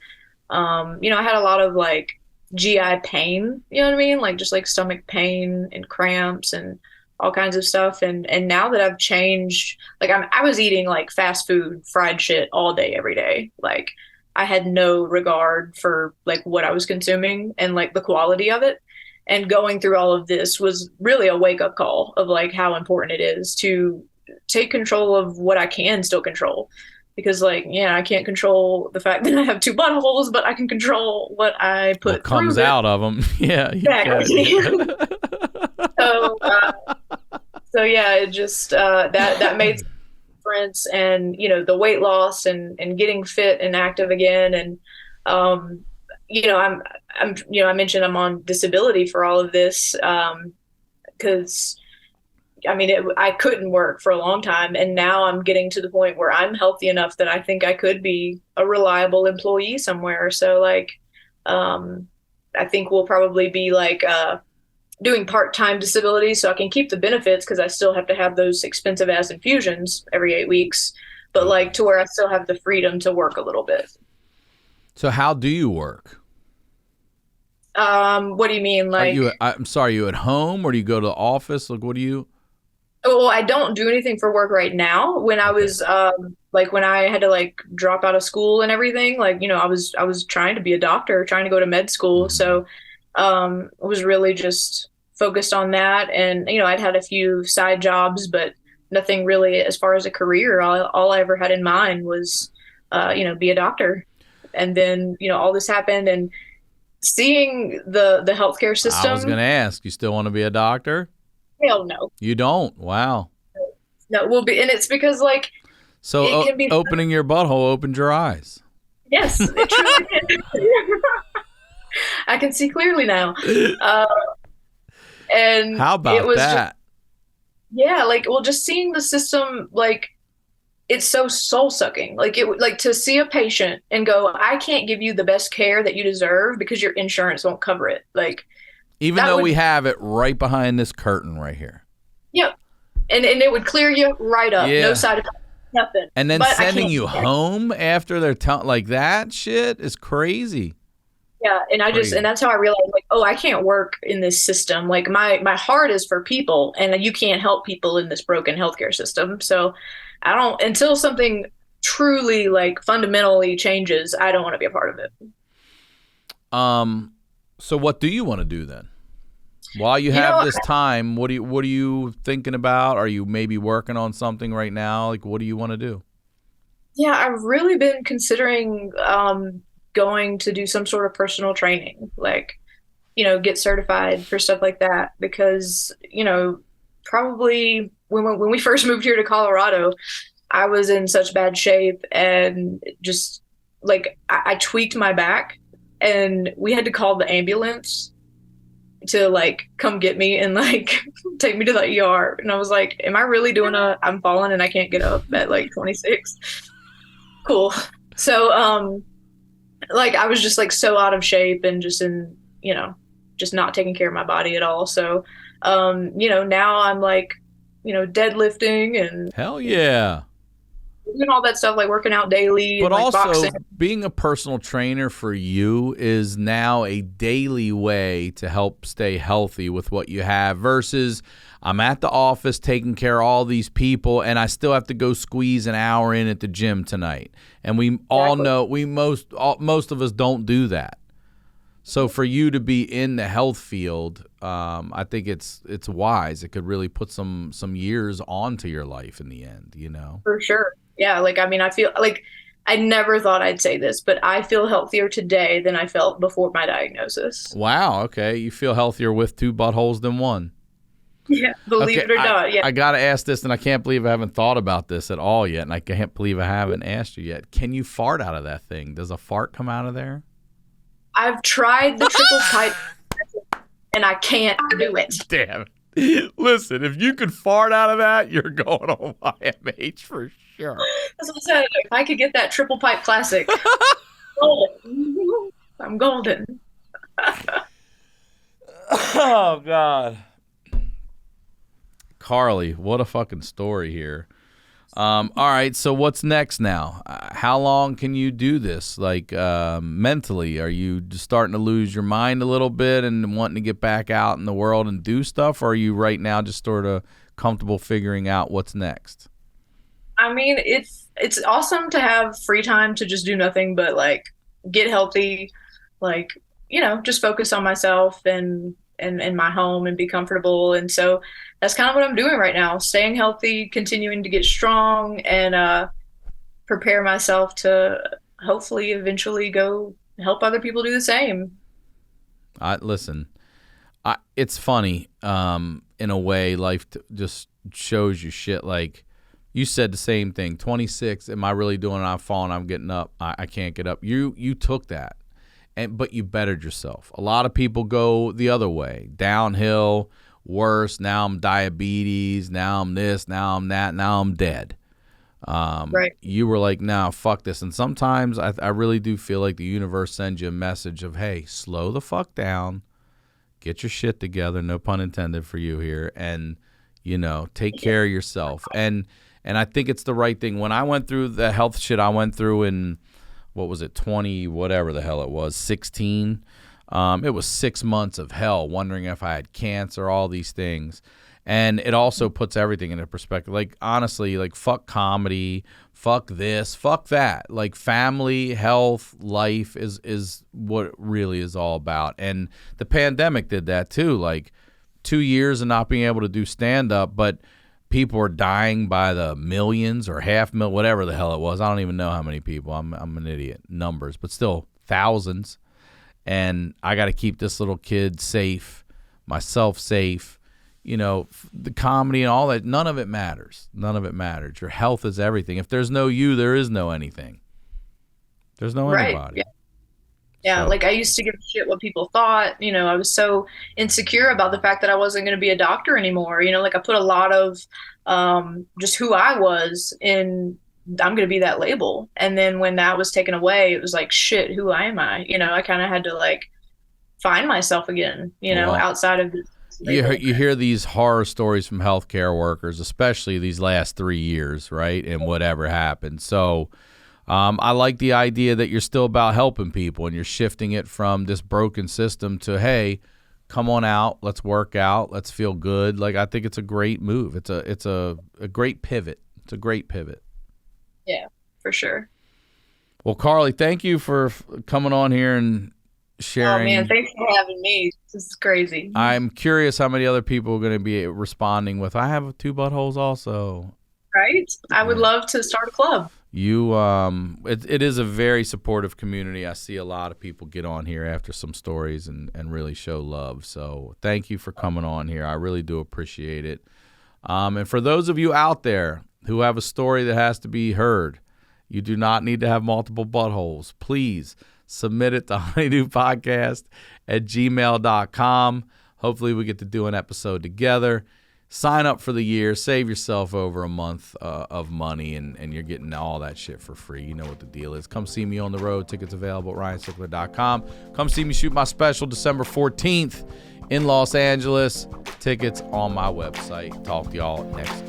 I had a lot of like GI pain, you know what I mean? Like just like stomach pain and cramps and all kinds of stuff. And now that I've changed, like I was eating like fast food, fried shit all day, every day. Like I had no regard for like what I was consuming and like the quality of it. And going through all of this was really a wake up call of like how important it is to take control of what I can still control. Because like, I can't control the fact that I have 2 buttholes, but I can control what I put what comes out of them. Yeah. Exactly. So yeah, it just that made a difference, and the weight loss and getting fit and active again, and I mentioned I'm on disability for all of this because I couldn't work for a long time, and now I'm getting to the point where I'm healthy enough that I think I could be a reliable employee somewhere. So like I think we'll probably be like doing part-time disability so I can keep the benefits because I still have to have those expensive ass infusions every 8 weeks, but like to where I still have the freedom to work a little bit. So how do you work? What do you mean? Like, are you at home or do you go to the office? Like, what do you? Oh, I don't do anything for work right now. When I was when I had to like drop out of school and everything, like, I was trying to be a doctor, trying to go to med school. So I was really just focused on that. And, I'd had a few side jobs, but nothing really as far as a career. All I ever had in mind was, be a doctor. And then, all this happened, and seeing the healthcare system. I was going to ask, you still want to be a doctor? Hell no. You don't? Wow. No, and it's because like. So it can be opening your butthole opened your eyes. Yes, it truly can. I can see clearly now. And how about that? Just seeing the system, like, it's so soul sucking. Like to see a patient and go, I can't give you the best care that you deserve because your insurance won't cover it. Like, even though we have it right behind this curtain right here. Yep. And it would clear you right up. Yeah. No side effects. Nothing. And then sending you home after they're like that shit is crazy. Yeah, and and that's how I realized, like, I can't work in this system. Like my heart is for people, and you can't help people in this broken healthcare system. So I don't, until something truly like fundamentally changes, I don't want to be a part of it. So what do you want to do then? While you have this time, what are you thinking about? Are you maybe working on something right now? Like, what do you want to do? Yeah, I've really been considering going to do some sort of personal training, like, get certified for stuff like that because, probably when we first moved here to Colorado, I was in such bad shape and just like I tweaked my back and we had to call the ambulance to like come get me and like take me to the ER. And I was like, am I really doing I'm falling and I can't get up at like 26? Cool. So, like I was just like so out of shape and just in, just not taking care of my body at all. So, now I'm like, deadlifting and hell yeah. Doing all that stuff, like working out daily. But and, like, also, boxing. being a personal trainer for you is now a daily way to help stay healthy with what you have versus I'm at the office taking care of all these people and I still have to go squeeze an hour in at the gym tonight. And we all know most of us don't do that. So for you to be in the health field, I think it's wise. It could really put some years onto your life in the end, For sure. Yeah, like, I mean, I feel like I never thought I'd say this, but I feel healthier today than I felt before my diagnosis. Wow, okay. You feel healthier with 2 buttholes than 1. Yeah, believe it or not. Yeah. I got to ask this, and I can't believe I haven't thought about this at all yet, and I can't believe I haven't asked you yet. Can you fart out of that thing? Does a fart come out of there? I've tried the triple pipe, and I can't do it. Damn it. Listen, if you could fart out of that, you're going on YMH for sure. That's what I said. If I could get that triple pipe classic, golden. I'm golden. Oh, God. Carley, what a fucking story here. All right, so what's next now? How long can you do this? Like, mentally, are you just starting to lose your mind a little bit and wanting to get back out in the world and do stuff? Or are you right now just sort of comfortable figuring out what's next? I mean, it's awesome to have free time to just do nothing but like get healthy, like, just focus on myself and my home and be comfortable. And so that's kind of what I'm doing right now, staying healthy, continuing to get strong and prepare myself to hopefully eventually go help other people do the same. Listen, it's funny in a way. Life just shows you shit. Like you said the same thing. 26, am I really doing it? I'm falling, I'm getting up. I can't get up. You took that. But you bettered yourself. A lot of people go the other way, downhill, worse. Now I'm diabetes. Now I'm this. Now I'm that. Now I'm dead. Right. You were like, no, fuck this. And sometimes I really do feel like the universe sends you a message of, hey, slow the fuck down, get your shit together. No pun intended for you here, and take care of yourself. And I think it's the right thing. When I went through the health shit I went through in, what was it, 20, whatever the hell it was, 16. It was 6 months of hell, wondering if I had cancer, all these things. And it also puts everything into perspective. Like, honestly, like, fuck comedy, fuck this, fuck that. Like, family, health, life is what it really is all about. And the pandemic did that too. Like, 2 years of not being able to do stand-up, but people are dying by the millions or 500,000, whatever the hell it was. I don't even know how many people. I'm an idiot. Numbers, but still thousands. And I got to keep this little kid safe, myself safe. The comedy and all that, none of it matters. None of it matters. Your health is everything. If there's no you, there is no anything. There's no anybody. Yeah. Yeah, so. Like I used to give a shit what people thought. I was so insecure about the fact that I wasn't going to be a doctor anymore. Like I put a lot of just who I was in, I'm going to be that label. And then when that was taken away, it was like, shit, who am I? I kind of had to like find myself again, outside of this. You hear these horror stories from healthcare workers, especially these last 3 years, right? And whatever happened. So I like the idea that you're still about helping people and you're shifting it from this broken system to, hey, come on out, let's work out, let's feel good. Like, I think it's a great move. It's a great pivot. It's a great pivot. Yeah, for sure. Well, Carley, thank you for coming on here and sharing. Oh man, thanks for having me. This is crazy. I'm curious how many other people are going to be responding with, I have 2 buttholes also. Right? I would love to start a club. It is a very supportive community. I see a lot of people get on here after some stories and really show love. So thank you for coming on here. I really do appreciate it. And for those of you out there who have a story that has to be heard, you do not need to have multiple buttholes. Please submit it to honeydewpodcast@gmail.com. Hopefully we get to do an episode together. Sign up for the year. Save yourself over a month of money, and you're getting all that shit for free. You know what the deal is. Come see me on the road. Tickets available at ryansickler.com. Come see me shoot my special December 14th in Los Angeles. Tickets on my website. Talk to y'all next